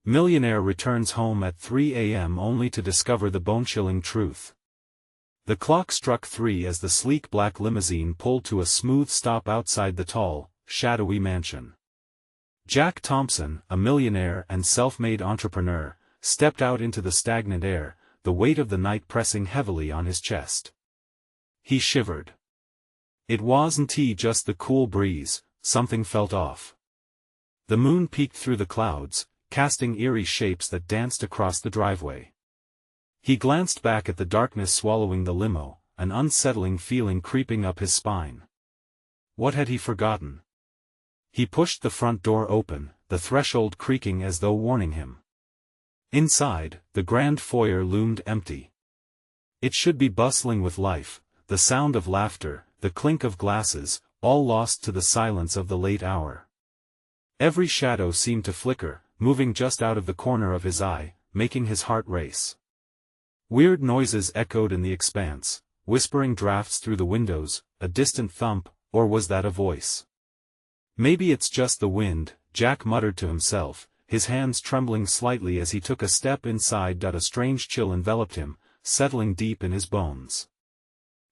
Millionaire returns home at 3 a.m. only to discover the bone-chilling truth. The clock struck 3 as the sleek black limousine pulled to a smooth stop outside the tall, shadowy mansion. Jack Thompson, a millionaire and self-made entrepreneur, stepped out into the stagnant air, the weight of the night pressing heavily on his chest. He shivered. It wasn't just the cool breeze, something felt off. The moon peeked through the clouds, casting eerie shapes that danced across the driveway. He glanced back at the darkness swallowing the limo, an unsettling feeling creeping up his spine. What had he forgotten? He pushed the front door open, the threshold creaking as though warning him. Inside, the grand foyer loomed empty. It should be bustling with life, the sound of laughter, the clink of glasses, all lost to the silence of the late hour. Every shadow seemed to flicker, moving just out of the corner of his eye, making his heart race. Weird noises echoed in the expanse, whispering drafts through the windows, a distant thump, or was that a voice? Maybe it's just the wind, Jack muttered to himself, his hands trembling slightly as he took a step inside. A strange chill enveloped him, settling deep in his bones.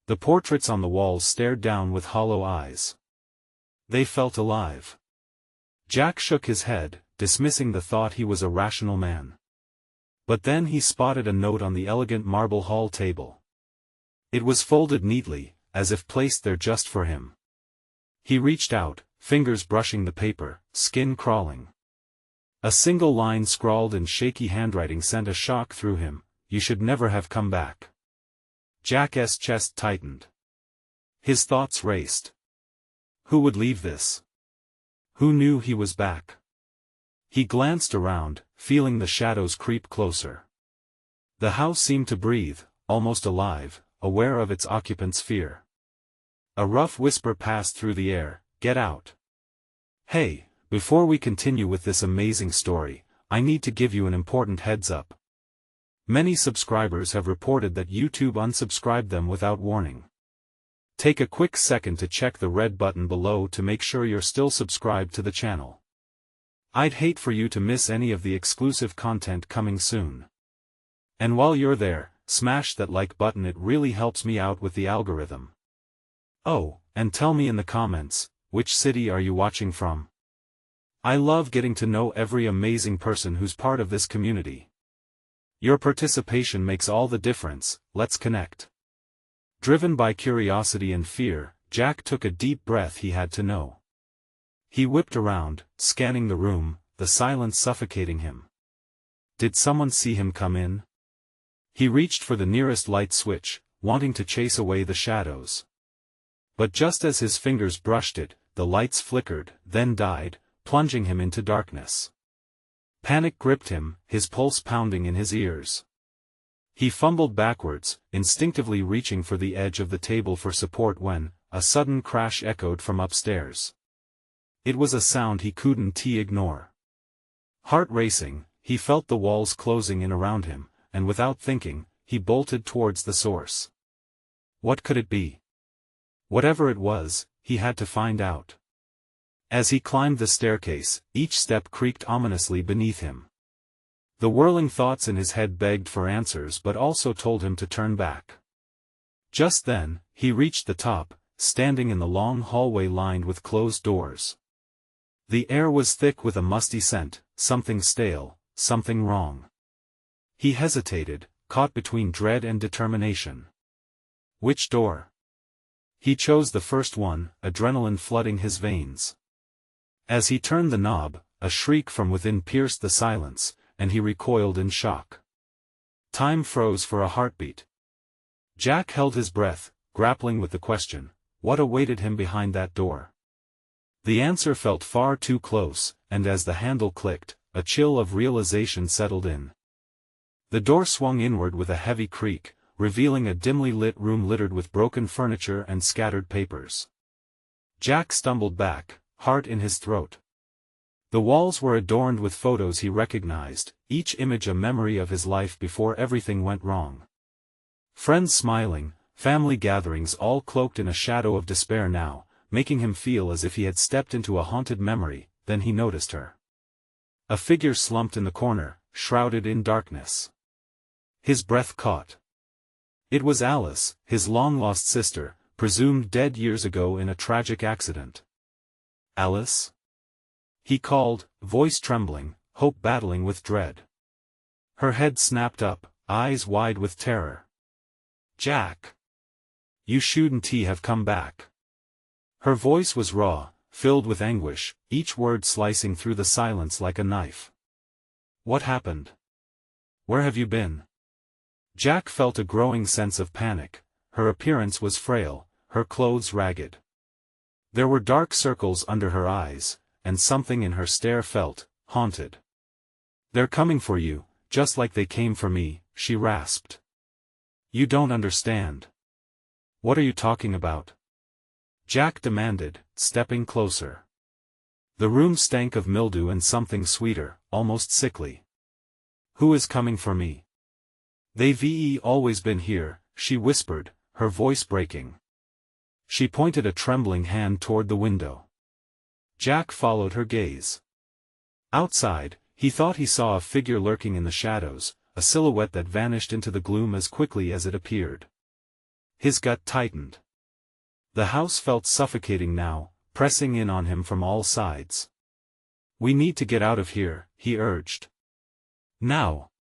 The portraits on the walls stared down with hollow eyes. They felt alive. Jack shook his head, dismissing the thought he was a rational man. But then he spotted a note on the elegant marble hall table. It was folded neatly, as if placed there just for him. He reached out, fingers brushing the paper, skin crawling. A single line scrawled in shaky handwriting sent a shock through him: "You should never have come back." Jack's chest tightened. His thoughts raced. Who would leave this? Who knew he was back? He glanced around, feeling the shadows creep closer. The house seemed to breathe, almost alive, aware of its occupants' fear. A rough whisper passed through the air: "Get out." Hey, before we continue with this amazing story, I need to give you an important heads up. Many subscribers have reported that YouTube unsubscribed them without warning. Take a quick second to check the red button below to make sure you're still subscribed to the channel. I'd hate for you to miss any of the exclusive content coming soon. And while you're there, smash that like button, it really helps me out with the algorithm. Oh, and tell me in the comments, which city are you watching from? I love getting to know every amazing person who's part of this community. Your participation makes all the difference. Let's connect. Driven by curiosity and fear, Jack took a deep breath. He had to know. He whipped around, scanning the room, the silence suffocating him. Did someone see him come in? He reached for the nearest light switch, wanting to chase away the shadows. But just as his fingers brushed it, the lights flickered, then died, plunging him into darkness. Panic gripped him, his pulse pounding in his ears. He fumbled backwards, instinctively reaching for the edge of the table for support when a sudden crash echoed from upstairs. It was a sound he couldn't ignore. Heart racing, he felt the walls closing in around him, and without thinking, he bolted towards the source. What could it be? Whatever it was, he had to find out. As he climbed the staircase, each step creaked ominously beneath him. The whirling thoughts in his head begged for answers but also told him to turn back. Just then, he reached the top, standing in the long hallway lined with closed doors. The air was thick with a musty scent, something stale, something wrong. He hesitated, caught between dread and determination. Which door? He chose the first one, adrenaline flooding his veins. As he turned the knob, a shriek from within pierced the silence, and he recoiled in shock. Time froze for a heartbeat. Jack held his breath, grappling with the question: what awaited him behind that door? The answer felt far too close, and as the handle clicked, a chill of realization settled in. The door swung inward with a heavy creak, revealing a dimly lit room littered with broken furniture and scattered papers. Jack stumbled back, heart in his throat. The walls were adorned with photos he recognized, each image a memory of his life before everything went wrong. Friends smiling, family gatherings all cloaked in a shadow of despair now, making him feel as if he had stepped into a haunted memory. Then he noticed her. A figure slumped in the corner, shrouded in darkness. His breath caught. It was Alice, his long-lost sister, presumed dead years ago in a tragic accident. "Alice?" he called, voice trembling, hope battling with dread. Her head snapped up, eyes wide with terror. "Jack! You shouldn't have come back." Her voice was raw, filled with anguish, each word slicing through the silence like a knife. "What happened? Where have you been?" Jack felt a growing sense of panic. Her appearance was frail, her clothes ragged. There were dark circles under her eyes, and something in her stare felt haunted. "They're coming for you, just like they came for me," she rasped. "You don't understand." "What are you talking about?" Jack demanded, stepping closer. The room stank of mildew and something sweeter, almost sickly. "Who is coming for me?" "They've always been here," she whispered, her voice breaking. She pointed a trembling hand toward the window. Jack followed her gaze. Outside, he thought he saw a figure lurking in the shadows, a silhouette that vanished into the gloom as quickly as it appeared. His gut tightened. The house felt suffocating now, pressing in on him from all sides. "We need to get out of here," he urged. "Now."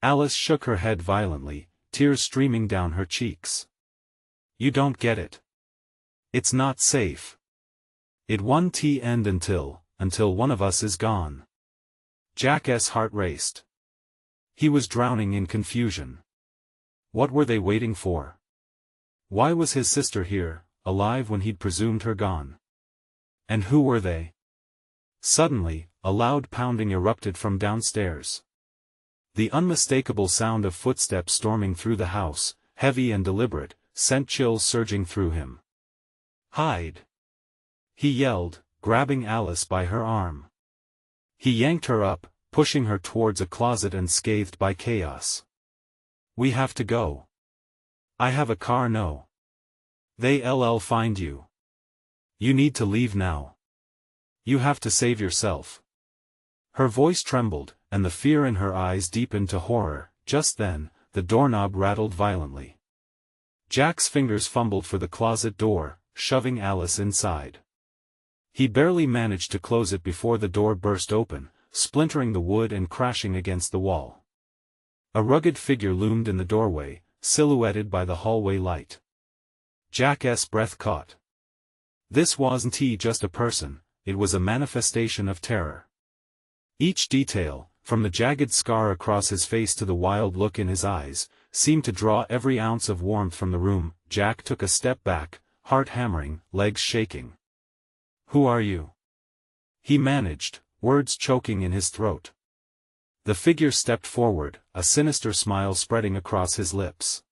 Alice shook her head violently, tears streaming down her cheeks. "You don't get it. It's not safe. It won't end until one of us is gone." Jack's heart raced. He was drowning in confusion. What were they waiting for? Why was his sister here, alive when he'd presumed her gone? And who were they? Suddenly, a loud pounding erupted from downstairs. The unmistakable sound of footsteps storming through the house, heavy and deliberate, sent chills surging through him. "Hide!" he yelled, grabbing Alice by her arm. He yanked her up, pushing her towards a closet unscathed by chaos. "We have to go. I have a car. No. They'll find you. You need to leave now. You have to save yourself." Her voice trembled, and the fear in her eyes deepened to horror. Just then, the doorknob rattled violently. Jack's fingers fumbled for the closet door, shoving Alice inside. He barely managed to close it before the door burst open, splintering the wood and crashing against the wall. A rugged figure loomed in the doorway, silhouetted by the hallway light. Jack's breath caught. This wasn't just a person, it was a manifestation of terror. Each detail, from the jagged scar across his face to the wild look in his eyes, seemed to draw every ounce of warmth from the room. Jack took a step back, heart hammering, legs shaking. "Who are you?" he managed, words choking in his throat. The figure stepped forward, a sinister smile spreading across his lips.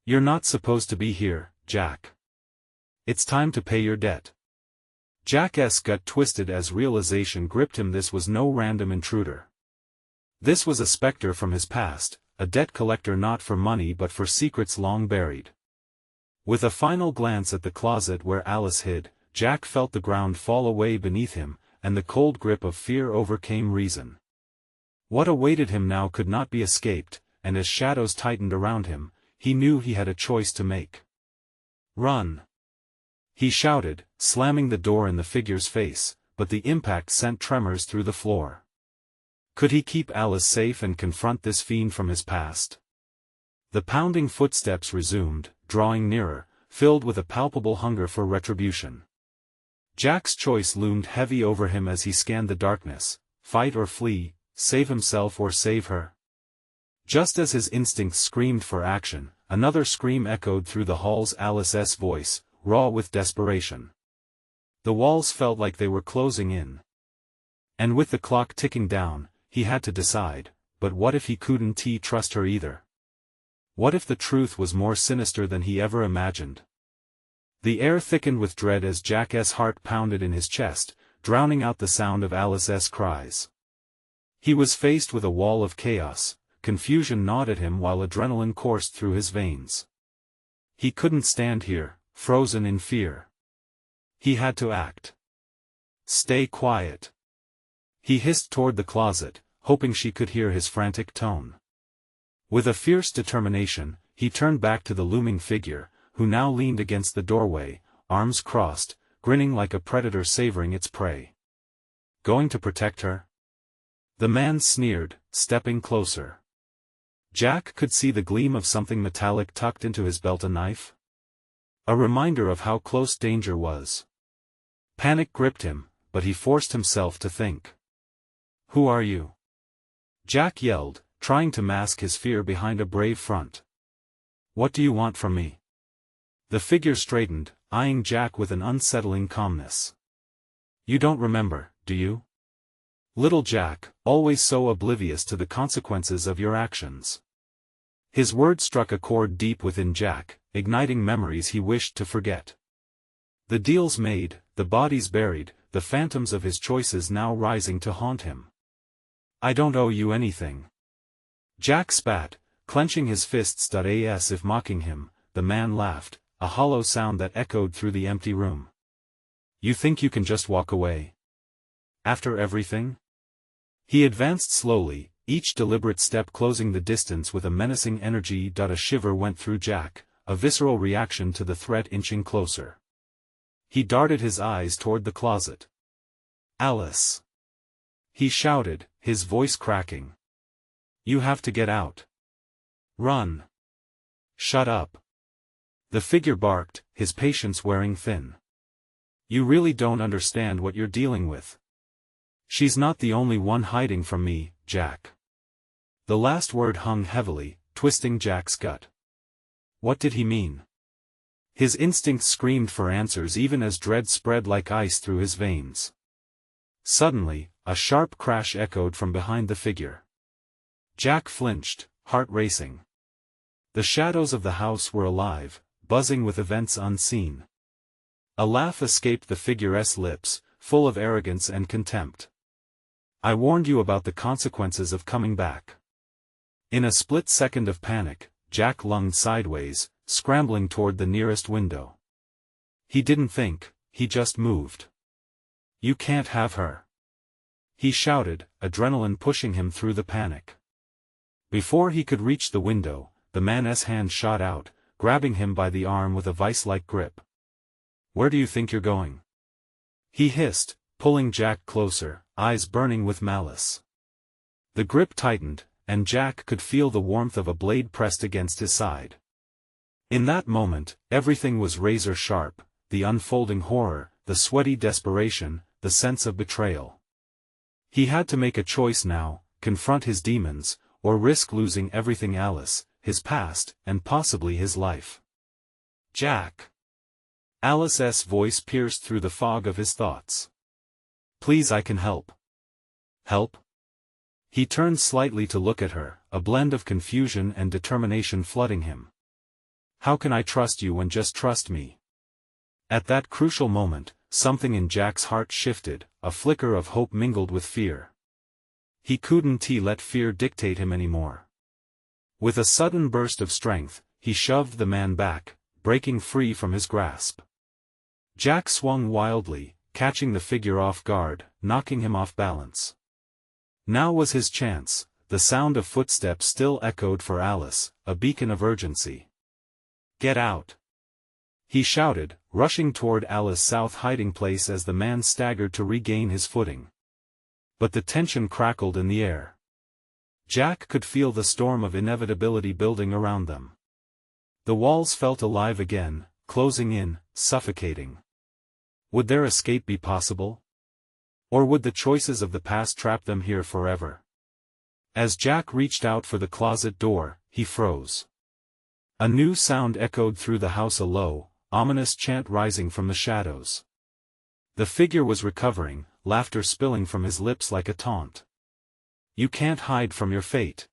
"You're not supposed to be here, Jack. It's time to pay your debt." Jack's gut twisted as realization gripped him. This was no random intruder. This was a specter from his past, a debt collector not for money but for secrets long buried. With a final glance at the closet where Alice hid, Jack felt the ground fall away beneath him, and the cold grip of fear overcame reason. What awaited him now could not be escaped, and as shadows tightened around him, he knew he had a choice to make. "Run!" he shouted, slamming the door in the figure's face, but the impact sent tremors through the floor. Could he keep Alice safe and confront this fiend from his past? The pounding footsteps resumed, drawing nearer, filled with a palpable hunger for retribution. Jack's choice loomed heavy over him as he scanned the darkness: fight or flee, save himself or save her. Just as his instincts screamed for action, another scream echoed through the halls. Alice's voice, raw with desperation. The walls felt like they were closing in. And with the clock ticking down, he had to decide, but what if he couldn't trust her either? What if the truth was more sinister than he ever imagined? The air thickened with dread as Jack's heart pounded in his chest, drowning out the sound of Alice's cries. He was faced with a wall of chaos. Confusion gnawed at him while adrenaline coursed through his veins. He couldn't stand here, frozen in fear. He had to act. "Stay quiet," He hissed toward the closet, hoping she could hear his frantic tone. With a fierce determination, he turned back to the looming figure, who now leaned against the doorway, arms crossed, grinning like a predator savoring its prey. Going to protect her? The man sneered, stepping closer. Jack could see the gleam of something metallic tucked into his belt, a knife. A reminder of how close danger was. Panic gripped him, but he forced himself to think. Who are you? Jack yelled, trying to mask his fear behind a brave front. What do you want from me? The figure straightened, eyeing Jack with an unsettling calmness. You don't remember, do you? Little Jack, always so oblivious to the consequences of your actions. His words struck a chord deep within Jack, igniting memories he wished to forget. The deals made, the bodies buried, the phantoms of his choices now rising to haunt him. I don't owe you anything. Jack spat, clenching his fists. As if mocking him, the man laughed, a hollow sound that echoed through the empty room. You think you can just walk away? After everything? He advanced slowly, each deliberate step closing the distance with a menacing energy. A shiver went through Jack, a visceral reaction to the threat inching closer. He darted his eyes toward the closet. Alice! He shouted, his voice cracking. You have to get out. Run. Shut up. The figure barked, his patience wearing thin. You really don't understand what you're dealing with. She's not the only one hiding from me, Jack. The last word hung heavily, twisting Jack's gut. What did he mean? His instincts screamed for answers even as dread spread like ice through his veins. Suddenly, a sharp crash echoed from behind the figure. Jack flinched, heart racing. The shadows of the house were alive, buzzing with events unseen. A laugh escaped the figure's lips, full of arrogance and contempt. I warned you about the consequences of coming back. In a split second of panic, Jack lunged sideways, scrambling toward the nearest window. He didn't think, he just moved. You can't have her. He shouted, adrenaline pushing him through the panic. Before he could reach the window, the man's hand shot out, grabbing him by the arm with a vice-like grip. Where do you think you're going? He hissed, pulling Jack closer, eyes burning with malice. The grip tightened, and Jack could feel the warmth of a blade pressed against his side. In that moment, everything was razor sharp, the unfolding horror, the sweaty desperation, the sense of betrayal. He had to make a choice now, confront his demons, or risk losing everything: Alice, his past, and possibly his life. Jack! Alice's voice pierced through the fog of his thoughts. Please, I can help. Help? He turned slightly to look at her, a blend of confusion and determination flooding him. How can I trust you when just trust me? At that crucial moment, something in Jack's heart shifted, a flicker of hope mingled with fear. He couldn't let fear dictate him anymore. With a sudden burst of strength, he shoved the man back, breaking free from his grasp. Jack swung wildly, catching the figure off guard, knocking him off balance. Now was his chance. The sound of footsteps still echoed for Alice, a beacon of urgency. Get out! He shouted, rushing toward Alice's south hiding place as the man staggered to regain his footing. But the tension crackled in the air. Jack could feel the storm of inevitability building around them. The walls felt alive again, closing in, suffocating. Would their escape be possible? Or would the choices of the past trap them here forever? As Jack reached out for the closet door, he froze. A new sound echoed through the house, a low, ominous chant rising from the shadows. The figure was recovering, laughter spilling from his lips like a taunt. You can't hide from your fate.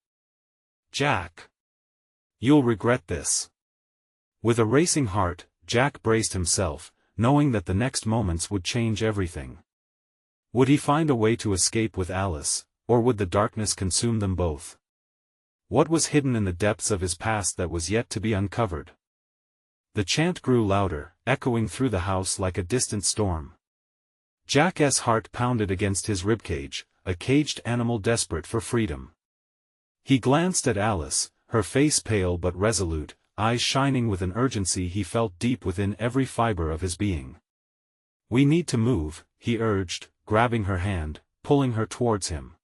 Jack! You'll regret this. With a racing heart, Jack braced himself, knowing that the next moments would change everything. Would he find a way to escape with Alice, or would the darkness consume them both? What was hidden in the depths of his past that was yet to be uncovered? The chant grew louder, echoing through the house like a distant storm. Jack's heart pounded against his ribcage, a caged animal desperate for freedom. He glanced at Alice, her face pale but resolute, eyes shining with an urgency he felt deep within every fiber of his being. "We need to move," he urged, grabbing her hand, pulling her towards him.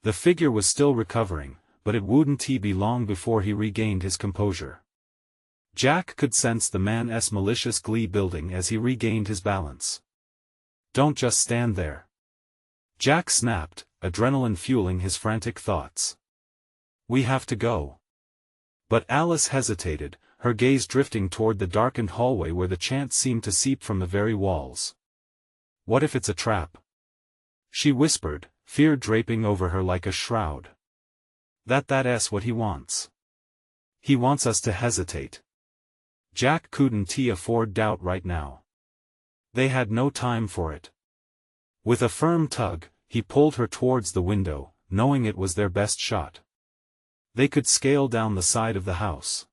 The figure was still recovering, but it wouldn't be long before he regained his composure. Jack could sense the man's malicious glee building as he regained his balance. "Don't just stand there," Jack snapped, adrenaline fueling his frantic thoughts. "We have to go." But Alice hesitated, her gaze drifting toward the darkened hallway where the chant seemed to seep from the very walls. "What if it's a trap?" she whispered, fear draping over her like a shroud. That's what he wants. He wants us to hesitate." Jack couldn't afford doubt right now. They had no time for it. With a firm tug, he pulled her towards the window, knowing it was their best shot. They could scale down the side of the house.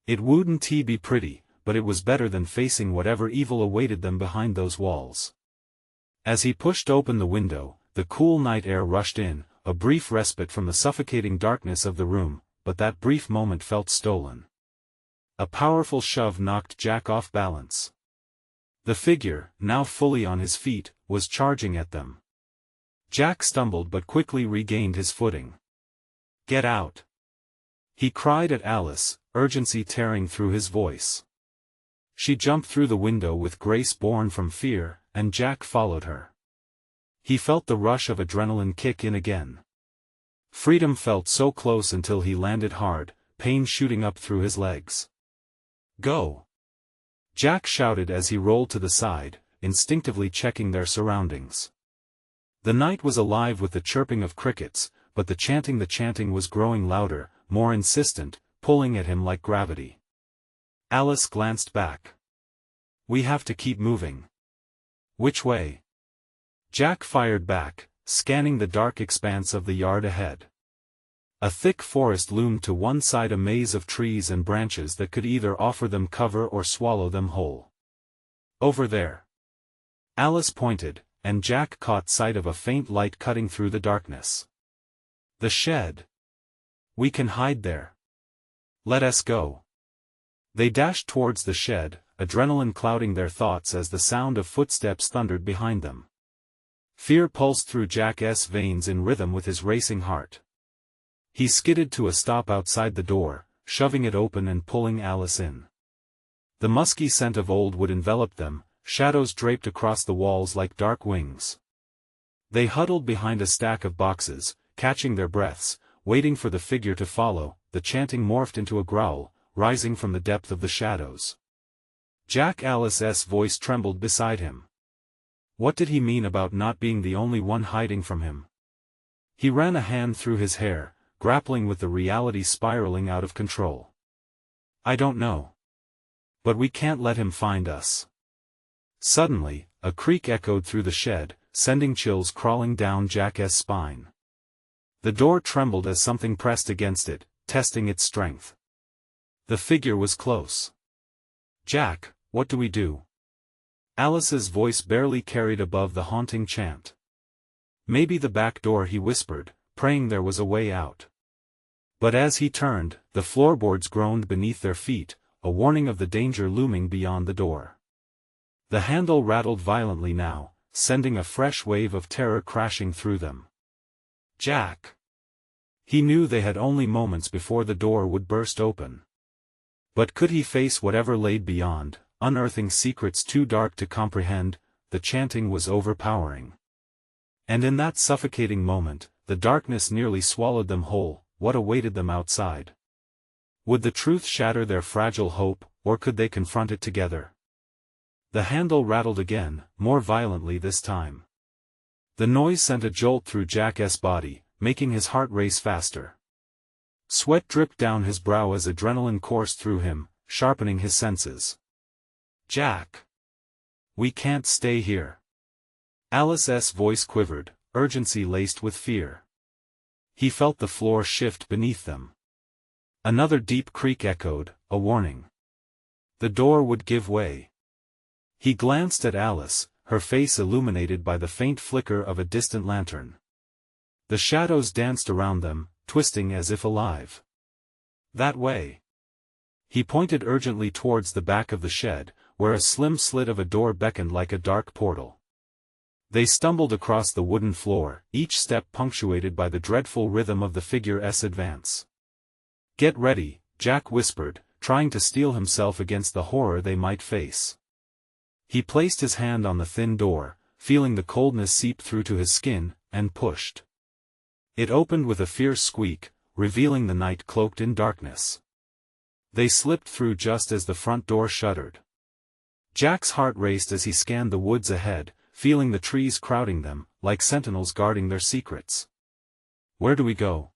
It wouldn't be pretty, but it was better than facing whatever evil awaited them behind those walls. As he pushed open the window, the cool night air rushed in, a brief respite from the suffocating darkness of the room, but that brief moment felt stolen. A powerful shove knocked Jack off balance. The figure, now fully on his feet, was charging at them. Jack stumbled but quickly regained his footing. "Get out!" he cried at Alice, urgency tearing through his voice. She jumped through the window with grace born from fear, and Jack followed her. He felt the rush of adrenaline kick in again. Freedom felt so close until he landed hard, pain shooting up through his legs. "Go!" Jack shouted as he rolled to the side, instinctively checking their surroundings. The night was alive with the chirping of crickets, but the chanting was growing louder, more insistent, pulling at him like gravity. Alice glanced back. "We have to keep moving." "Which way?" Jack fired back, scanning the dark expanse of the yard ahead. A thick forest loomed to one side, a maze of trees and branches that could either offer them cover or swallow them whole. "Over there." Alice pointed, and Jack caught sight of a faint light cutting through the darkness. "The shed. We can hide there. Let us go." They dashed towards the shed, adrenaline clouding their thoughts as the sound of footsteps thundered behind them. Fear pulsed through Jack's veins in rhythm with his racing heart. He skidded to a stop outside the door, shoving it open and pulling Alice in. The musky scent of old wood enveloped them, shadows draped across the walls like dark wings. They huddled behind a stack of boxes, catching their breaths, waiting for the figure to follow. The chanting morphed into a growl, rising from the depth of the shadows. Alice's voice trembled beside him. What did he mean about not being the only one hiding from him? He ran a hand through his hair, grappling with the reality spiraling out of control. "I don't know. But we can't let him find us." Suddenly, a creak echoed through the shed, sending chills crawling down Jack's spine. The door trembled as something pressed against it, testing its strength. The figure was close. "Jack, what do we do?" Alice's voice barely carried above the haunting chant. "Maybe the back door," he whispered, praying there was a way out. But as he turned, the floorboards groaned beneath their feet, a warning of the danger looming beyond the door. The handle rattled violently now, sending a fresh wave of terror crashing through them. "Jack!" He knew they had only moments before the door would burst open. But could he face whatever laid beyond, unearthing secrets too dark to comprehend? The chanting was overpowering. And in that suffocating moment, the darkness nearly swallowed them whole. What awaited them outside? Would the truth shatter their fragile hope, or could they confront it together? The handle rattled again, more violently this time. The noise sent a jolt through Jack's body, making his heart race faster. Sweat dripped down his brow as adrenaline coursed through him, sharpening his senses. "Jack! We can't stay here." Alice's voice quivered, urgency laced with fear. He felt the floor shift beneath them. Another deep creak echoed, a warning. The door would give way. He glanced at Alice, her face illuminated by the faint flicker of a distant lantern. The shadows danced around them, twisting as if alive. That way. He pointed urgently towards the back of the shed, where a slim slit of a door beckoned like a dark portal. They stumbled across the wooden floor, each step punctuated by the dreadful rhythm of the figure's advance. "Get ready," Jack whispered, trying to steel himself against the horror they might face. He placed his hand on the thin door, feeling the coldness seep through to his skin, and pushed. It opened with a fierce squeak, revealing the night cloaked in darkness. They slipped through just as the front door shuddered. Jack's heart raced as he scanned the woods ahead, feeling the trees crowding them, like sentinels guarding their secrets. "Where do we go?"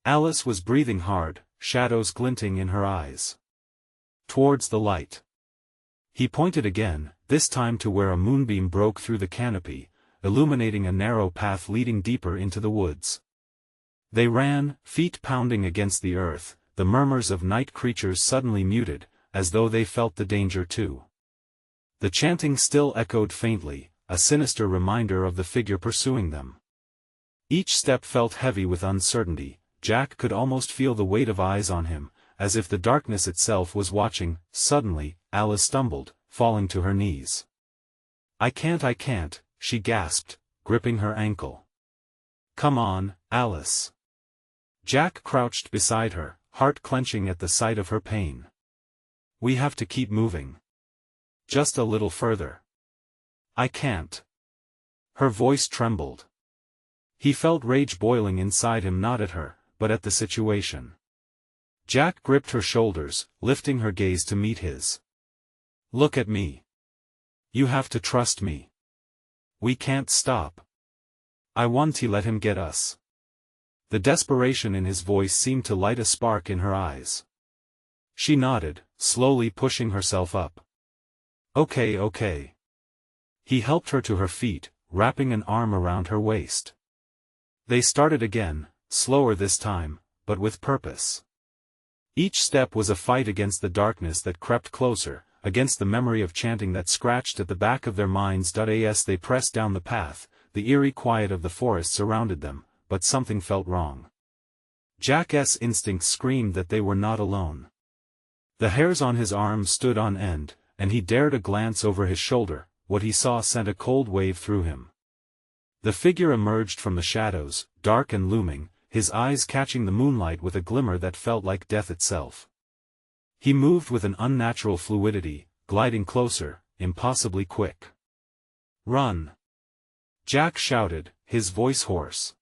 Alice was breathing hard, shadows glinting in her eyes. "Towards the light." He pointed again, this time to where a moonbeam broke through the canopy, illuminating a narrow path leading deeper into the woods. They ran, feet pounding against the earth, the murmurs of night creatures suddenly muted, as though they felt the danger too. The chanting still echoed faintly, a sinister reminder of the figure pursuing them. Each step felt heavy with uncertainty. Jack could almost feel the weight of eyes on him, as if the darkness itself was watching. Suddenly, Alice stumbled, falling to her knees. I can't, she gasped, gripping her ankle. "Come on, Alice." Jack crouched beside her, heart clenching at the sight of her pain. "We have to keep moving. Just a little further." "I can't." Her voice trembled. He felt rage boiling inside him, not at her, but at the situation. Jack gripped her shoulders, lifting her gaze to meet his. "Look at me. You have to trust me. We can't stop. I want to let him get us." The desperation in his voice seemed to light a spark in her eyes. She nodded, slowly pushing herself up. Okay. He helped her to her feet, wrapping an arm around her waist. They started again, slower this time, but with purpose. Each step was a fight against the darkness that crept closer, against the memory of chanting that scratched at the back of their minds. As they pressed down the path, the eerie quiet of the forest surrounded them, but something felt wrong. Jack's instincts screamed that they were not alone. The hairs on his arms stood on end, and he dared a glance over his shoulder. What he saw sent a cold wave through him. The figure emerged from the shadows, dark and looming, his eyes catching the moonlight with a glimmer that felt like death itself. He moved with an unnatural fluidity, gliding closer, impossibly quick. "Run!" Jack shouted, his voice hoarse.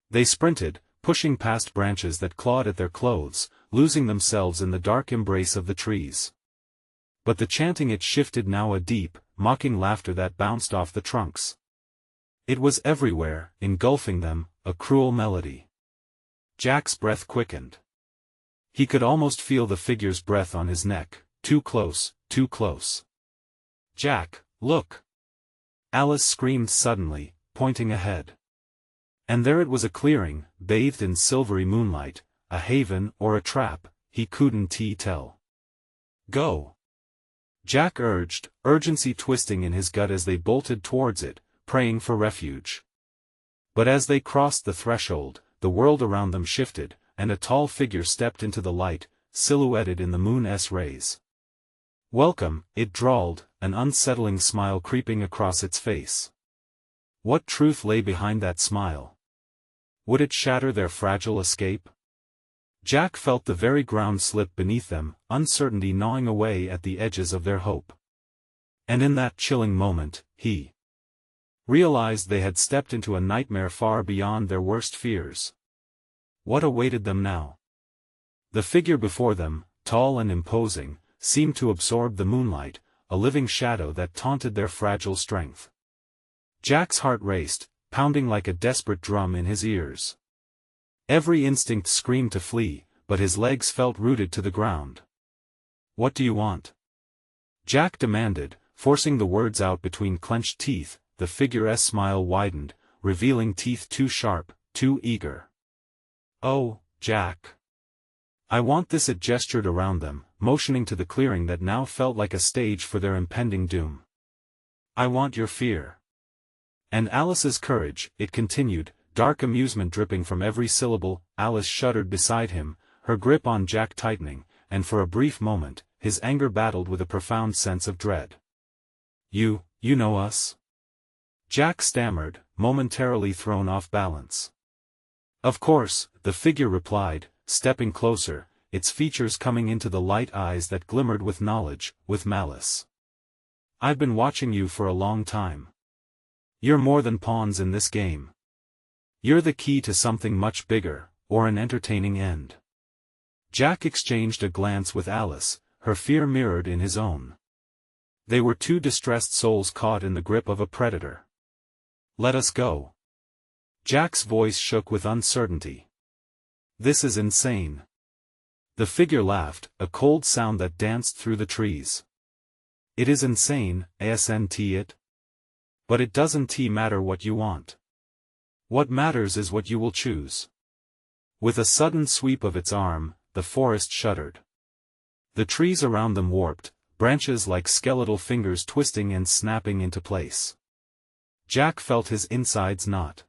They sprinted, pushing past branches that clawed at their clothes, losing themselves in the dark embrace of the trees. But the chanting, it shifted now, a deep, mocking laughter that bounced off the trunks. It was everywhere, engulfing them, a cruel melody. Jack's breath quickened. He could almost feel the figure's breath on his neck. Too close, too close. "Jack, look!" Alice screamed suddenly, pointing ahead. And there it was, a clearing, bathed in silvery moonlight, a haven or a trap, he couldn't tell. "Go!" Jack urged, urgency twisting in his gut as they bolted towards it, praying for refuge. But as they crossed the threshold, the world around them shifted, and a tall figure stepped into the light, silhouetted in the moon's rays. "Welcome," it drawled, an unsettling smile creeping across its face. What truth lay behind that smile? Would it shatter their fragile escape? Jack felt the very ground slip beneath them, uncertainty gnawing away at the edges of their hope. And in that chilling moment, he realized they had stepped into a nightmare far beyond their worst fears. What awaited them now? The figure before them, tall and imposing, seemed to absorb the moonlight, a living shadow that taunted their fragile strength. Jack's heart raced, pounding like a desperate drum in his ears. Every instinct screamed to flee, but his legs felt rooted to the ground. "What do you want?" Jack demanded, forcing the words out between clenched teeth. The figure's smile widened, revealing teeth too sharp, too eager. "Oh, Jack. I want this." It gestured around them, motioning to the clearing that now felt like a stage for their impending doom. I want your fear. And Alice's courage, it continued, dark amusement dripping from every syllable. Alice shuddered beside him, her grip on Jack tightening, and for a brief moment, his anger battled with a profound sense of dread. You know us? Jack stammered, momentarily thrown off balance. Of course, the figure replied, stepping closer, its features coming into the light eyes that glimmered with knowledge, with malice. I've been watching you for a long time. You're more than pawns in this game. You're the key to something much bigger, or an entertaining end. Jack exchanged a glance with Alice, her fear mirrored in his own. They were two distressed souls caught in the grip of a predator. Let us go. Jack's voice shook with uncertainty. This is insane. The figure laughed, a cold sound that danced through the trees. It is insane, isn't it? But it doesn't matter what you want. What matters is what you will choose. With a sudden sweep of its arm, the forest shuddered. The trees around them warped, branches like skeletal fingers twisting and snapping into place. Jack felt his insides knot.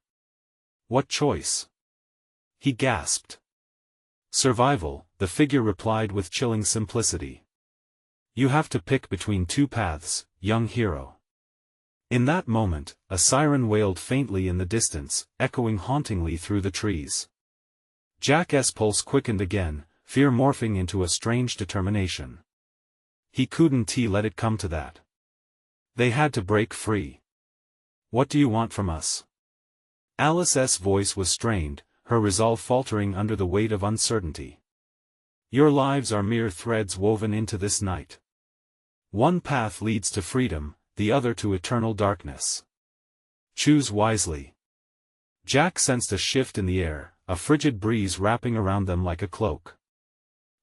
What choice? He gasped. Survival, the figure replied with chilling simplicity. You have to pick between two paths, young hero. In that moment, a siren wailed faintly in the distance, echoing hauntingly through the trees. Jack's pulse quickened again, fear morphing into a strange determination. He couldn't let it come to that. They had to break free. What do you want from us? Alice's voice was strained, her resolve faltering under the weight of uncertainty. Your lives are mere threads woven into this night. One path leads to freedom, the other to eternal darkness. Choose wisely. Jack sensed a shift in the air, a frigid breeze wrapping around them like a cloak.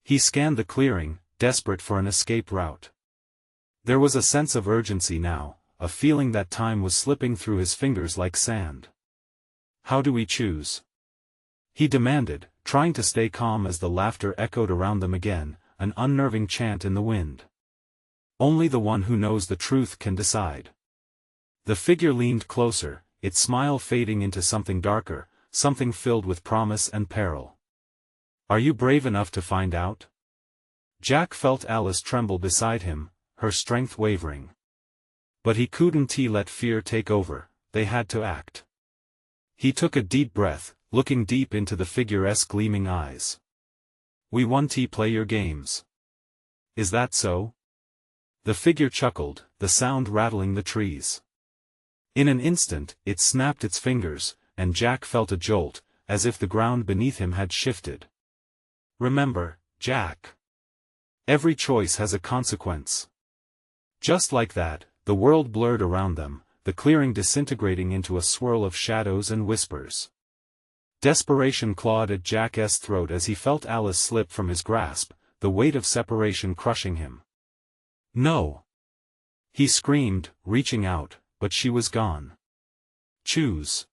He scanned the clearing, desperate for an escape route. There was a sense of urgency now, a feeling that time was slipping through his fingers like sand. How do we choose? He demanded, trying to stay calm as the laughter echoed around them again, an unnerving chant in the wind. Only the one who knows the truth can decide. The figure leaned closer, its smile fading into something darker, something filled with promise and peril. Are you brave enough to find out? Jack felt Alice tremble beside him, her strength wavering. But he couldn't let fear take over, they had to act. He took a deep breath, looking deep into the figure's gleaming eyes. We won't play your games. Is that so? The figure chuckled, the sound rattling the trees. In an instant, it snapped its fingers, and Jack felt a jolt, as if the ground beneath him had shifted. Remember, Jack. Every choice has a consequence. Just like that, the world blurred around them, the clearing disintegrating into a swirl of shadows and whispers. Desperation clawed at Jack's throat as he felt Alice slip from his grasp, the weight of separation crushing him. No! He screamed, reaching out, but she was gone. Choose.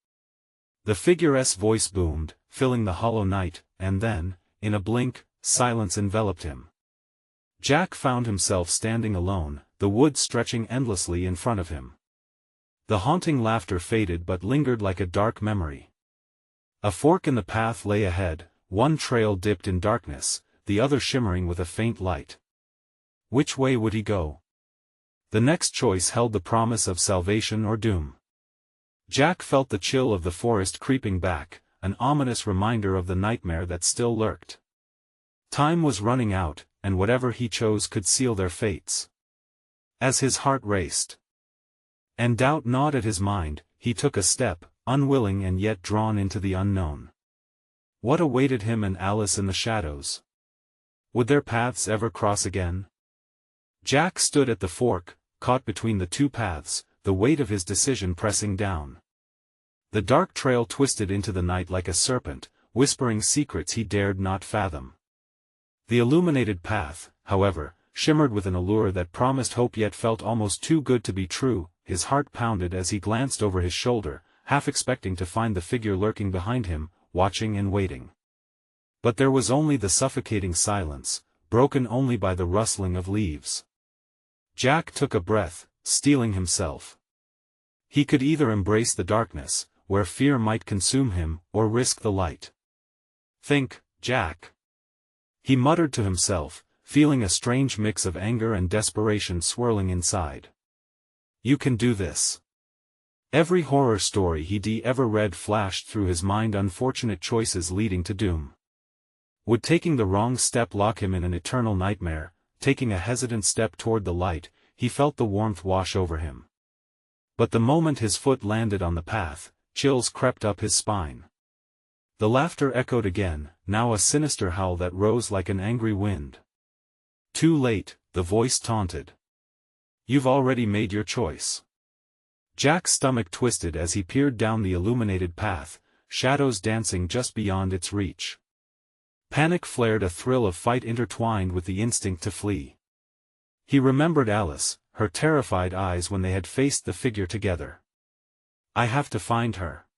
The figure's voice boomed, filling the hollow night, and then, in a blink, silence enveloped him. Jack found himself standing alone, the woods stretching endlessly in front of him. The haunting laughter faded but lingered like a dark memory. A fork in the path lay ahead, one trail dipped in darkness, the other shimmering with a faint light. Which way would he go? The next choice held the promise of salvation or doom. Jack felt the chill of the forest creeping back, an ominous reminder of the nightmare that still lurked. Time was running out, and whatever he chose could seal their fates. As his heart raced, and doubt gnawed at his mind, he took a step, unwilling and yet drawn into the unknown. What awaited him and Alice in the shadows? Would their paths ever cross again? Jack stood at the fork, caught between the two paths, the weight of his decision pressing down. The dark trail twisted into the night like a serpent, whispering secrets he dared not fathom. The illuminated path, however, shimmered with an allure that promised hope yet felt almost too good to be true. His heart pounded as he glanced over his shoulder, half expecting to find the figure lurking behind him, watching and waiting. But there was only the suffocating silence, broken only by the rustling of leaves. Jack took a breath, stealing himself. He could either embrace the darkness, where fear might consume him, or risk the light. "Think, Jack," he muttered to himself, feeling a strange mix of anger and desperation swirling inside. "You can do this." Every horror story he'd ever read flashed through his mind, unfortunate choices leading to doom. Would taking the wrong step lock him in an eternal nightmare? Taking a hesitant step toward the light, he felt the warmth wash over him. But the moment his foot landed on the path, chills crept up his spine. The laughter echoed again, now a sinister howl that rose like an angry wind. "Too late," the voice taunted. "You've already made your choice." Jack's stomach twisted as he peered down the illuminated path, shadows dancing just beyond its reach. Panic flared, a thrill of fight intertwined with the instinct to flee. He remembered Alice, her terrified eyes when they had faced the figure together. "I have to find her."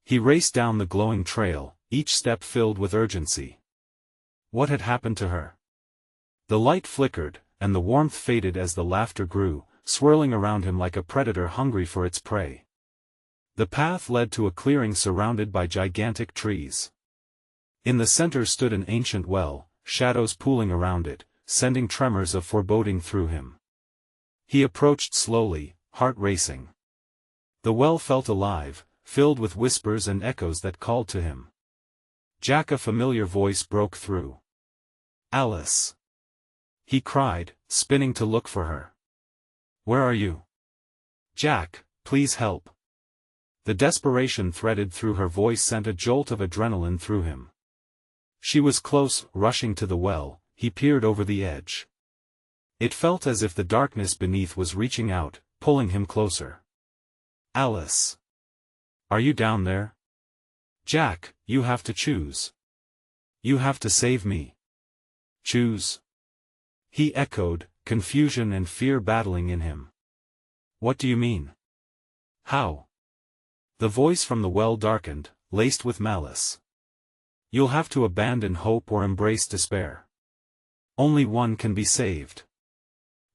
He raced down the glowing trail, each step filled with urgency. What had happened to her? The light flickered, and the warmth faded as the laughter grew, swirling around him like a predator hungry for its prey. The path led to a clearing surrounded by gigantic trees. In the center stood an ancient well, shadows pooling around it, sending tremors of foreboding through him. He approached slowly, heart racing. The well felt alive, filled with whispers and echoes that called to him. "Jack," a familiar voice broke through. "Alice!" he cried, spinning to look for her. "Where are you?" "Jack, please help." The desperation threaded through her voice sent a jolt of adrenaline through him. She was close, rushing to the well. He peered over the edge. It felt as if the darkness beneath was reaching out, pulling him closer. "Alice! Are you down there?" "Jack, you have to choose. You have to save me." "Choose?" he echoed, confusion and fear battling in him. "What do you mean? How?" The voice from the well darkened, laced with malice. "You'll have to abandon hope or embrace despair. Only one can be saved."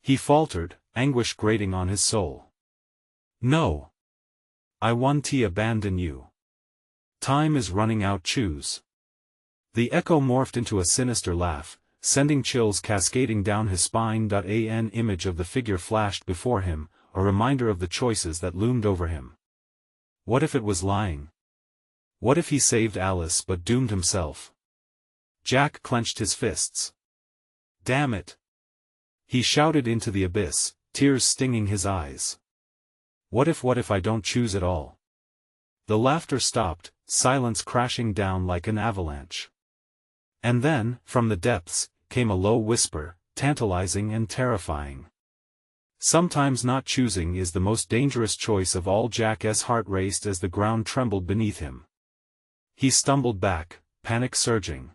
He faltered, anguish grating on his soul. "No. I won't abandon you. Time is running out, choose." The echo morphed into a sinister laugh, sending chills cascading down his spine. An image of the figure flashed before him, a reminder of the choices that loomed over him. What if it was lying? What if he saved Alice but doomed himself? Jack clenched his fists. "Damn it!" he shouted into the abyss, tears stinging his eyes. What if I don't choose at all?" The laughter stopped, silence crashing down like an avalanche. And then, from the depths, came a low whisper, tantalizing and terrifying. "Sometimes not choosing is the most dangerous choice of all." Jack's heart raced as the ground trembled beneath him. He stumbled back, panic surging.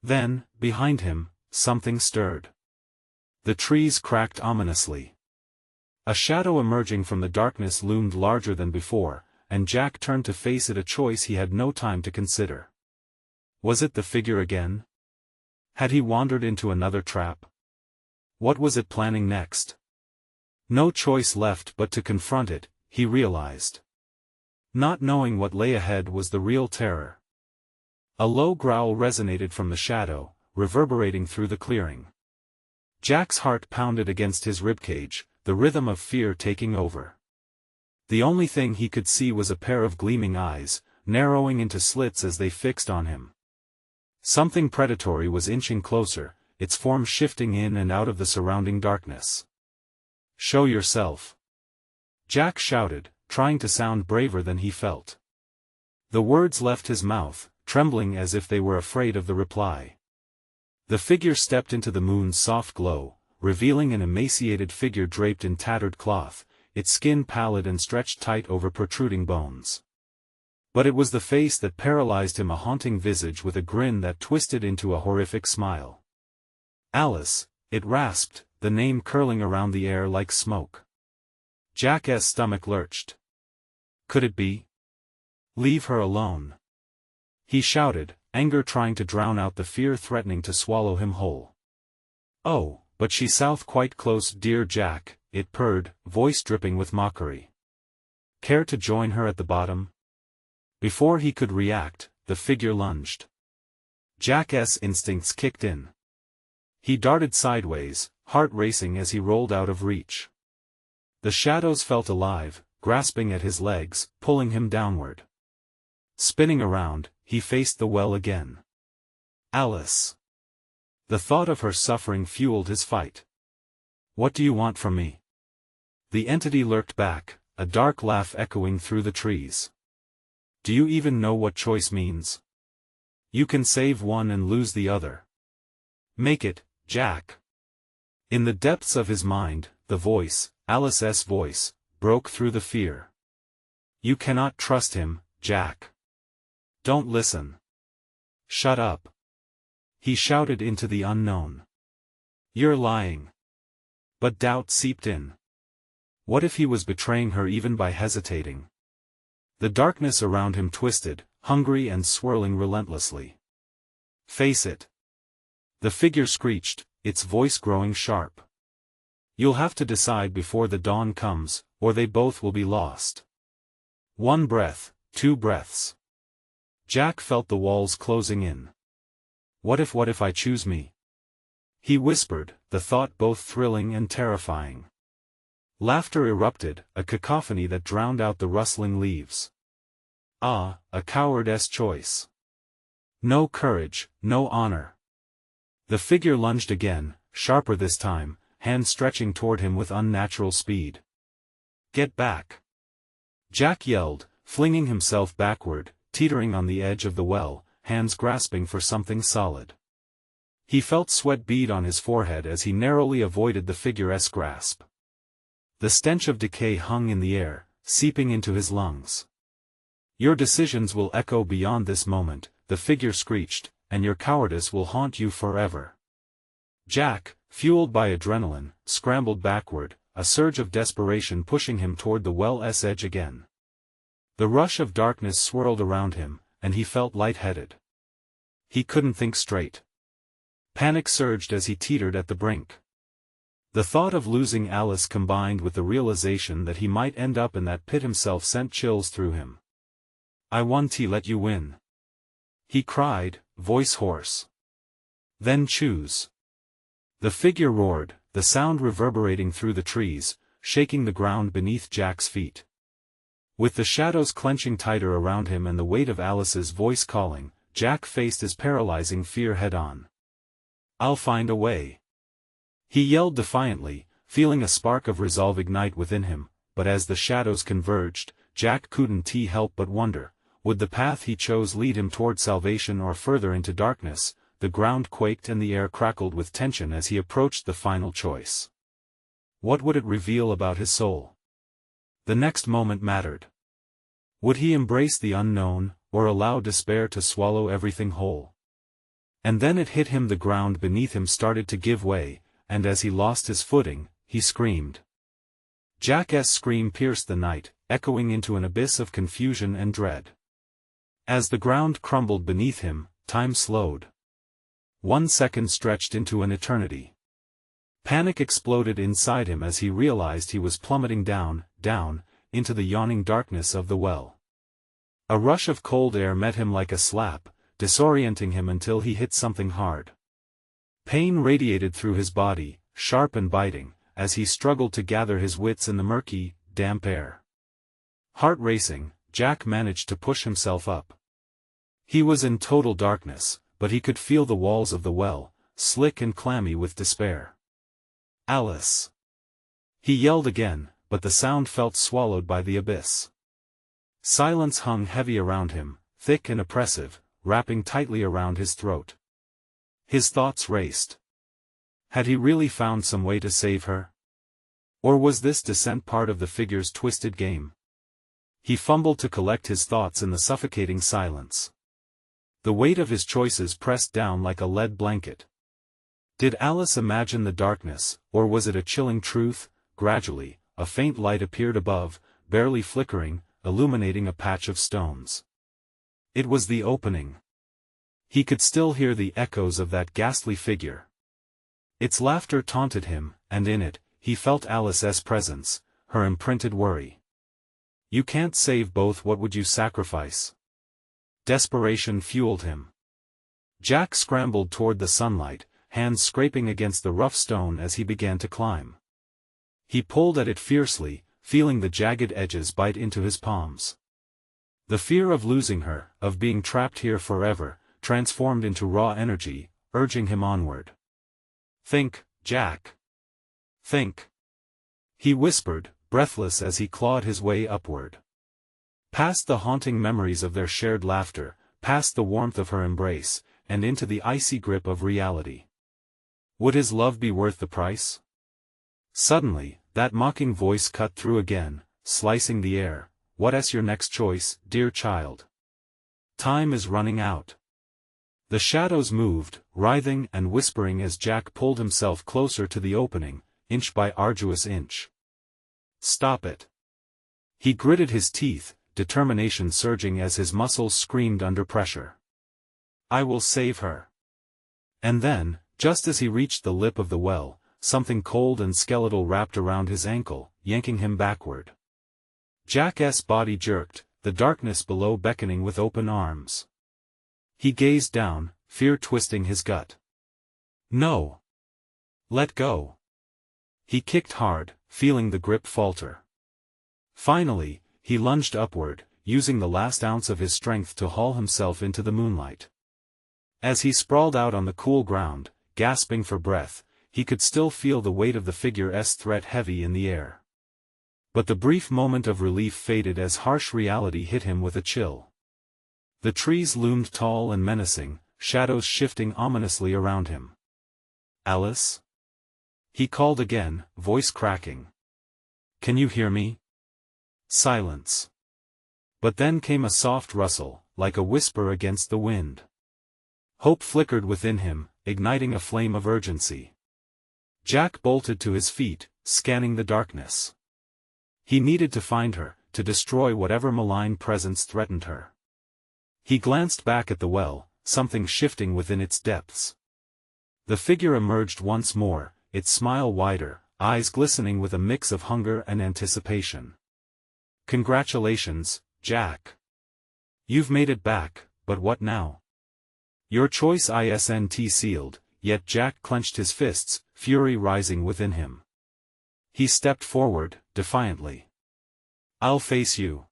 Then, behind him, something stirred. The trees cracked ominously. A shadow emerging from the darkness loomed larger than before, and Jack turned to face it, a choice he had no time to consider. Was it the figure again? Had he wandered into another trap? What was it planning next? No choice left but to confront it, he realized. Not knowing what lay ahead was the real terror. A low growl resonated from the shadow, reverberating through the clearing. Jack's heart pounded against his ribcage, the rhythm of fear taking over. The only thing he could see was a pair of gleaming eyes, narrowing into slits as they fixed on him. Something predatory was inching closer, its form shifting in and out of the surrounding darkness. "Show yourself!" Jack shouted, trying to sound braver than he felt. The words left his mouth, trembling as if they were afraid of the reply. The figure stepped into the moon's soft glow, revealing an emaciated figure draped in tattered cloth, its skin pallid and stretched tight over protruding bones. But it was the face that paralyzed him, a haunting visage with a grin that twisted into a horrific smile. "Alice," it rasped, the name curling around the air like smoke. Jack's stomach lurched. Could it be? "Leave her alone!" he shouted, anger trying to drown out the fear threatening to swallow him whole. "Oh, but she's south quite close, dear Jack," it purred, voice dripping with mockery. Care to join her at the bottom? Before he could react, the figure lunged. Jack's instincts kicked in. He darted sideways, heart racing as he rolled out of reach. The shadows felt alive, grasping at his legs, pulling him downward. Spinning around, he faced the well again. Alice. The thought of her suffering fueled his fight. What do you want from me? The entity lurked back, a dark laugh echoing through the trees. Do you even know what choice means? You can save one and lose the other. Make it, Jack. In the depths of his mind, the voice, Alice's voice, broke through the fear. You cannot trust him, Jack. Don't listen. Shut up. He shouted into the unknown. You're lying. But doubt seeped in. What if he was betraying her even by hesitating? The darkness around him twisted, hungry and swirling relentlessly. Face it. The figure screeched, its voice growing sharp. You'll have to decide before the dawn comes, or they both will be lost. 1 breath, 2 breaths. Jack felt the walls closing in. What if I choose me? He whispered, the thought both thrilling and terrifying. Laughter erupted, a cacophony that drowned out the rustling leaves. Ah, a coward's choice. No courage, no honor. The figure lunged again, sharper this time, hand stretching toward him with unnatural speed. Get back! Jack yelled, flinging himself backward, teetering on the edge of the well, hands grasping for something solid. He felt sweat bead on his forehead as he narrowly avoided the figure's grasp. The stench of decay hung in the air, seeping into his lungs. Your decisions will echo beyond this moment, the figure screeched, and your cowardice will haunt you forever. Jack, fueled by adrenaline, scrambled backward, a surge of desperation pushing him toward the well's edge again. The rush of darkness swirled around him, and he felt lightheaded. He couldn't think straight. Panic surged as he teetered at the brink. The thought of losing Alice combined with the realization that he might end up in that pit himself sent chills through him. I want to let you win. He cried, voice hoarse. Then choose. The figure roared, the sound reverberating through the trees, shaking the ground beneath Jack's feet. With the shadows clenching tighter around him and the weight of Alice's voice calling, Jack faced his paralyzing fear head-on. I'll find a way. He yelled defiantly, feeling a spark of resolve ignite within him, but as the shadows converged, Jack couldn't help but wonder, would the path he chose lead him toward salvation or further into darkness? The ground quaked and the air crackled with tension as he approached the final choice. What would it reveal about his soul? The next moment mattered. Would he embrace the unknown, or allow despair to swallow everything whole? And then it hit him, the ground beneath him started to give way, and as he lost his footing, he screamed. Jack's scream pierced the night, echoing into an abyss of confusion and dread. As the ground crumbled beneath him, time slowed. 1 second stretched into an eternity. Panic exploded inside him as he realized he was plummeting down, into the yawning darkness of the well. A rush of cold air met him like a slap, disorienting him until he hit something hard. Pain radiated through his body, sharp and biting, as he struggled to gather his wits in the murky, damp air. Heart racing, Jack managed to push himself up. He was in total darkness, but he could feel the walls of the well, slick and clammy with despair. Alice! He yelled again, but the sound felt swallowed by the abyss. Silence hung heavy around him, thick and oppressive, wrapping tightly around his throat. His thoughts raced. Had he really found some way to save her? Or was this descent part of the figure's twisted game? He fumbled to collect his thoughts in the suffocating silence. The weight of his choices pressed down like a lead blanket. Did Alice imagine the darkness, or was it a chilling truth? Gradually, a faint light appeared above, barely flickering, illuminating a patch of stones. It was the opening. He could still hear the echoes of that ghastly figure. Its laughter taunted him, and in it, he felt Alice's presence, her imprinted worry. You can't save both, what would you sacrifice? Desperation fueled him. Jack scrambled toward the sunlight, hands scraping against the rough stone as he began to climb. He pulled at it fiercely, feeling the jagged edges bite into his palms. The fear of losing her, of being trapped here forever, transformed into raw energy, urging him onward. Think, Jack. Think. He whispered, breathless as he clawed his way upward. Past the haunting memories of their shared laughter, past the warmth of her embrace, and into the icy grip of reality. Would his love be worth the price? Suddenly, that mocking voice cut through again, slicing the air. What's your next choice, dear child? Time is running out. The shadows moved, writhing and whispering as Jack pulled himself closer to the opening, inch by arduous inch. Stop it. He gritted his teeth, determination surging as his muscles screamed under pressure. I will save her. And then, just as he reached the lip of the well, something cold and skeletal wrapped around his ankle, yanking him backward. Jack's body jerked, the darkness below beckoning with open arms. He gazed down, fear twisting his gut. No. Let go. He kicked hard, feeling the grip falter. Finally, he lunged upward, using the last ounce of his strength to haul himself into the moonlight. As he sprawled out on the cool ground, gasping for breath, he could still feel the weight of the figure's threat heavy in the air. But the brief moment of relief faded as harsh reality hit him with a chill. The trees loomed tall and menacing, shadows shifting ominously around him. Alice? He called again, voice cracking. Can you hear me? Silence. But then came a soft rustle, like a whisper against the wind. Hope flickered within him, igniting a flame of urgency. Jack bolted to his feet, scanning the darkness. He needed to find her, to destroy whatever malign presence threatened her. He glanced back at the well, something shifting within its depths. The figure emerged once more, its smile wider, eyes glistening with a mix of hunger and anticipation. Congratulations, Jack. You've made it back, but what now? Your choice isn't sealed, yet Jack clenched his fists, fury rising within him. He stepped forward, defiantly. I'll face you.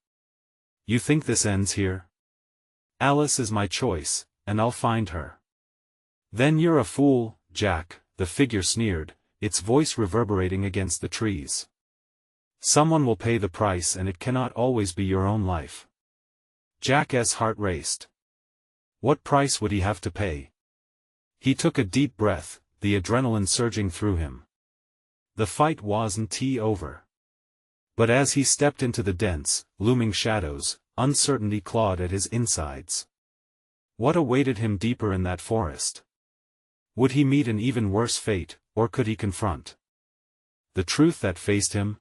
You think this ends here? Alice is my choice, and I'll find her. Then you're a fool, Jack, the figure sneered, its voice reverberating against the trees. Someone will pay the price, and it cannot always be your own life. Jack's heart raced. What price would he have to pay? He took a deep breath, the adrenaline surging through him. The fight wasn't over. But as he stepped into the dense, looming shadows, uncertainty clawed at his insides. What awaited him deeper in that forest? Would he meet an even worse fate, or could he confront the truth that faced him?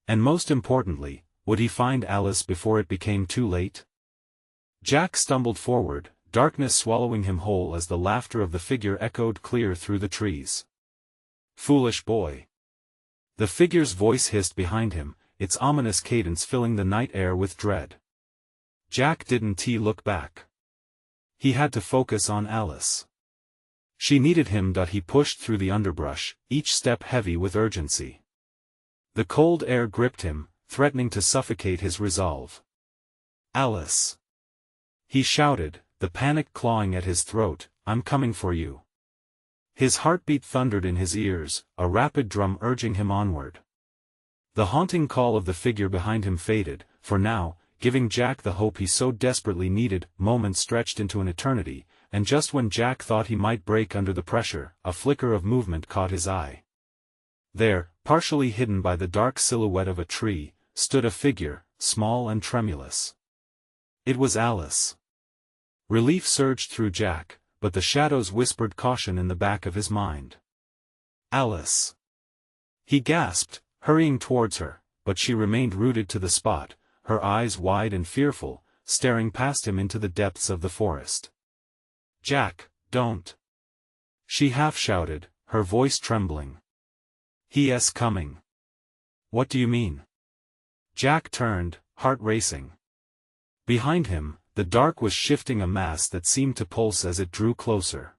And most importantly, would he find Alice before it became too late? Jack stumbled forward, darkness swallowing him whole as the laughter of the figure echoed clear through the trees. Foolish boy. The figure's voice hissed behind him, its ominous cadence filling the night air with dread. Jack didn't look back. He had to focus on Alice. She needed him. He pushed through the underbrush, each step heavy with urgency. The cold air gripped him, threatening to suffocate his resolve. Alice! He shouted, the panic clawing at his throat, I'm coming for you. His heartbeat thundered in his ears, a rapid drum urging him onward. The haunting call of the figure behind him faded, for now, giving Jack the hope he so desperately needed. Moments stretched into an eternity, and just when Jack thought he might break under the pressure, a flicker of movement caught his eye. There, partially hidden by the dark silhouette of a tree, stood a figure, small and tremulous. It was Alice. Relief surged through Jack, but the shadows whispered caution in the back of his mind. Alice! He gasped, hurrying towards her, but she remained rooted to the spot, her eyes wide and fearful, staring past him into the depths of the forest. Jack, don't! She half shouted, her voice trembling. He's coming. What do you mean? Jack turned, heart racing. Behind him, the dark was shifting, a mass that seemed to pulse as it drew closer.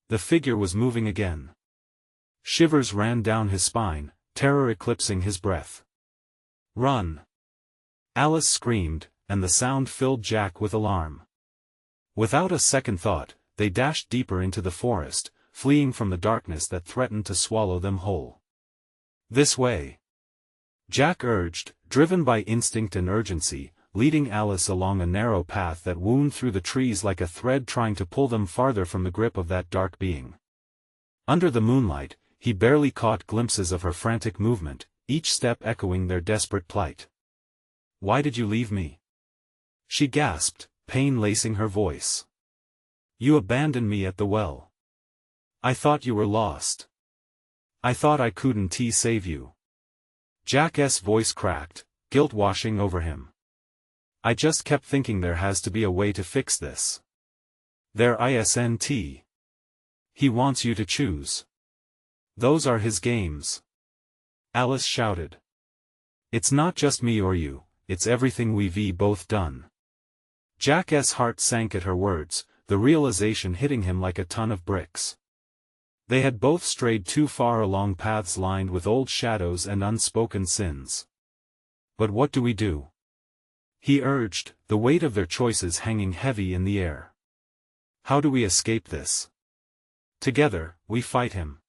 The figure was moving again. Shivers ran down his spine, terror eclipsing his breath. "Run!" Alice screamed, and the sound filled Jack with alarm. Without a second thought, they dashed deeper into the forest, fleeing from the darkness that threatened to swallow them whole. "This way!" Jack urged, driven by instinct and urgency, leading Alice along a narrow path that wound through the trees like a thread trying to pull them farther from the grip of that dark being. Under the moonlight, he barely caught glimpses of her frantic movement, each step echoing their desperate plight. "Why did you leave me?" she gasped, pain lacing her voice. "You abandoned me at the well. I thought you were lost. I thought I couldn't save you." Jack's voice cracked, guilt washing over him. "I just kept thinking there has to be a way to fix this. There isn't. He wants you to choose. Those are his games." Alice shouted. "It's not just me or you, it's everything we've both done." Jack's heart sank at her words, the realization hitting him like a ton of bricks. They had both strayed too far along paths lined with old shadows and unspoken sins. "But what do we do?" he urged, the weight of their choices hanging heavy in the air. "How do we escape this? Together, we fight him.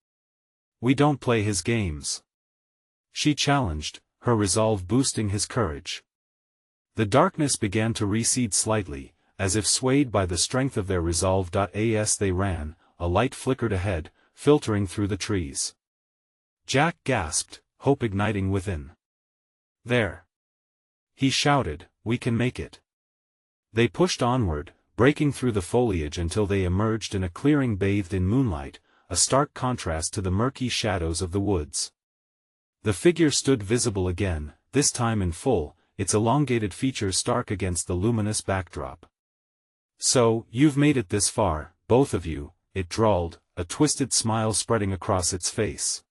We don't play his games." She challenged, her resolve boosting his courage. The darkness began to recede slightly, as if swayed by the strength of their resolve. As they ran, a light flickered ahead, filtering through the trees. Jack gasped, hope igniting within. "There!" he shouted, "we can make it." They pushed onward, breaking through the foliage until they emerged in a clearing bathed in moonlight, a stark contrast to the murky shadows of the woods. The figure stood visible again, this time in full, its elongated features stark against the luminous backdrop. "So, you've made it this far, both of you," it drawled, a twisted smile spreading across its face.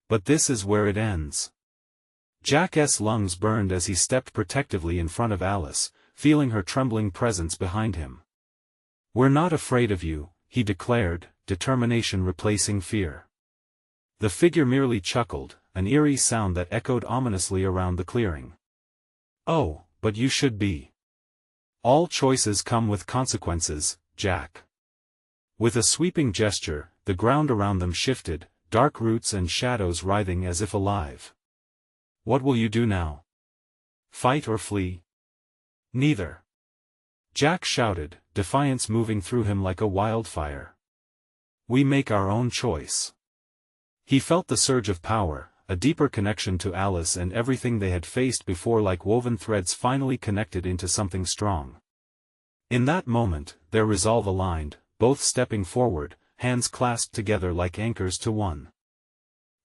"But this is where it ends." Jack's lungs burned as he stepped protectively in front of Alice, feeling her trembling presence behind him. "We're not afraid of you," he declared, determination replacing fear. The figure merely chuckled, an eerie sound that echoed ominously around the clearing. "Oh, but you should be. All choices come with consequences, Jack." With a sweeping gesture, the ground around them shifted, dark roots and shadows writhing as if alive. "What will you do now? Fight or flee?" "Neither." Jack shouted, defiance moving through him like a wildfire. "We make our own choice." He felt the surge of power, a deeper connection to Alice and everything they had faced before, like woven threads finally connected into something strong. In that moment, their resolve aligned, both stepping forward, hands clasped together like anchors to one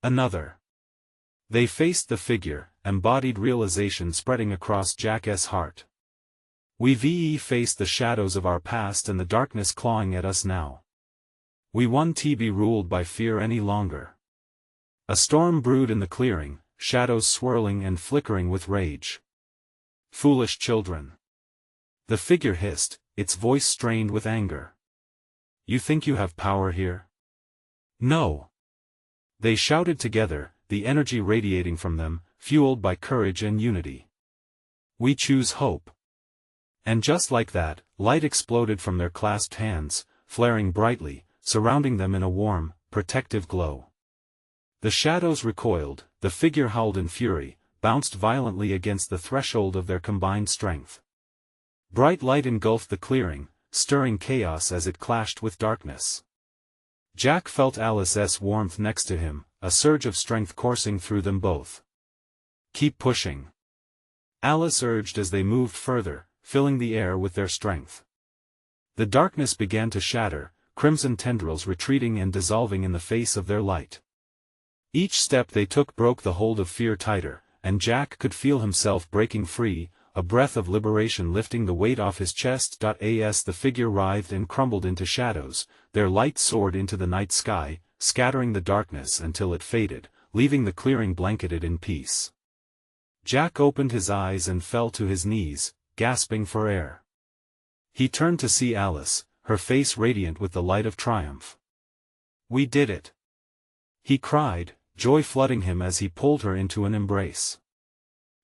another. They faced the figure, embodied realization spreading across Jack's heart. "We've faced the shadows of our past and the darkness clawing at us now. We won't be ruled by fear any longer." A storm brewed in the clearing, shadows swirling and flickering with rage. "Foolish children!" the figure hissed, its voice strained with anger. "You think you have power here? No!" They shouted together, the energy radiating from them, fueled by courage and unity. "We choose hope." And just like that, light exploded from their clasped hands, flaring brightly, surrounding them in a warm, protective glow. The shadows recoiled, the figure howled in fury, bounced violently against the threshold of their combined strength. Bright light engulfed the clearing, stirring chaos as it clashed with darkness. Jack felt Alice's warmth next to him, a surge of strength coursing through them both. "Keep pushing," Alice urged as they moved further, filling the air with their strength. The darkness began to shatter, crimson tendrils retreating and dissolving in the face of their light. Each step they took broke the hold of fear tighter, and Jack could feel himself breaking free, a breath of liberation lifting the weight off his chest. As the figure writhed and crumbled into shadows, their light soared into the night sky, scattering the darkness until it faded, leaving the clearing blanketed in peace. Jack opened his eyes and fell to his knees, gasping for air. He turned to see Alice, her face radiant with the light of triumph. "We did it!" he cried, joy flooding him as he pulled her into an embrace.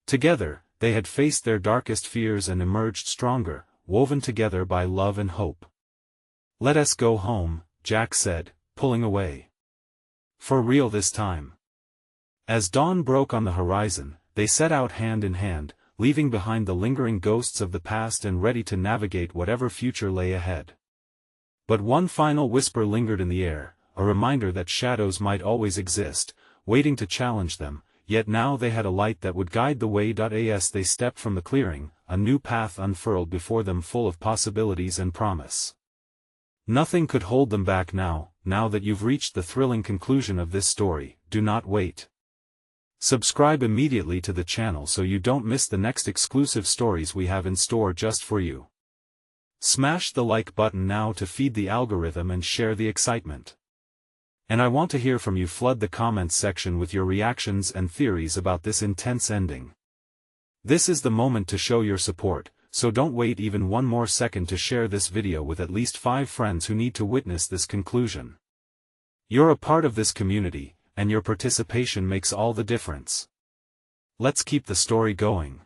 Together, they had faced their darkest fears and emerged stronger, woven together by love and hope. "Let us go home," Jack said, pulling away. "For real this time." As dawn broke on the horizon, they set out hand in hand, leaving behind the lingering ghosts of the past and ready to navigate whatever future lay ahead. But one final whisper lingered in the air, a reminder that shadows might always exist, waiting to challenge them, yet now they had a light that would guide the way. As they stepped from the clearing, a new path unfurled before them full of possibilities and promise. Nothing could hold them back now that you've reached the thrilling conclusion of this story. Do not wait. Subscribe immediately to the channel so you don't miss the next exclusive stories we have in store just for you. Smash the like button now to feed the algorithm and share the excitement. And I want to hear from you. Flood the comments section with your reactions and theories about this intense ending. This is the moment to show your support, so don't wait even one more second to share this video with at least 5 friends who need to witness this conclusion. You're a part of this community, and your participation makes all the difference. Let's keep the story going.